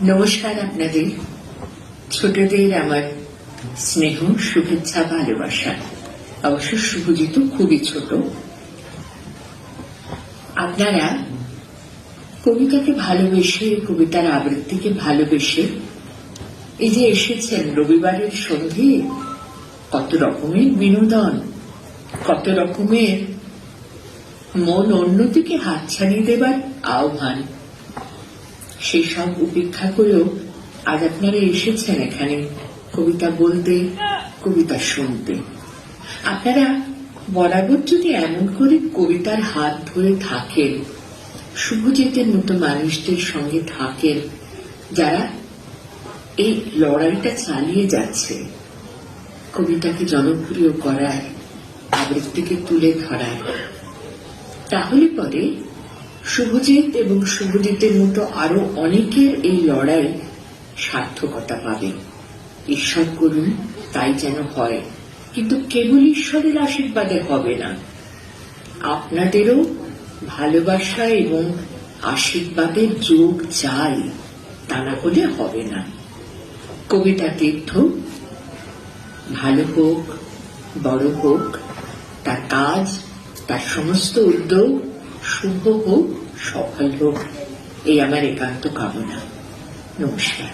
নমস্কার আপনাদের, ছোটদের আমার স্নেহ, শুভেচ্ছা, ভালোবাসা। অবশ্য শুভজিৎ খুবই ছোট। আপনারা কবিতাকে ভালোবেসে, কবিতার আবৃত্তিকে ভালোবেসে এই যে এসেছেন রবিবারের সন্ধে, কত রকমের বিনোদন, কত রকমের মন অন্যদিকে হাতছানি দেবার আহ্বান, সেই সব উপেক্ষা করেও আজ আপনারা এসেছেন এখানে কবিতা বলতে, কবিতা শুনতে। আপনারা বরাবর যদি এমন করে কবিতার হাত ধরে থাকেন, শুভজিতের মতো মানুষদের সঙ্গে থাকেন যারা এই লড়াইটা চালিয়ে যাচ্ছে, কবিতাকে জনপ্রিয় করার, আবৃত্তিকে তুলে ধরার, তাহলে পরে শুভজিৎ এবং শুভজিতের মতো আরো অনেকের এই লড়াই সার্থকতা পাবে। ঈশ্বর করুন তাই যেন হয়, কিন্তু কেবল ঈশ্বরের আশীর্বাদে হবে না, আপনাদেরও ভালোবাসা এবং আশীর্বাদের যোগ চাই, তা না হলে হবে না। কবিতা তীর্থ ভালো হোক, বড় হোক, তার কাজ, তার সমস্ত উদ্যোগ শুভ হোক, সফল হোক, এই আমার একান্ত কামনা। নমস্কার।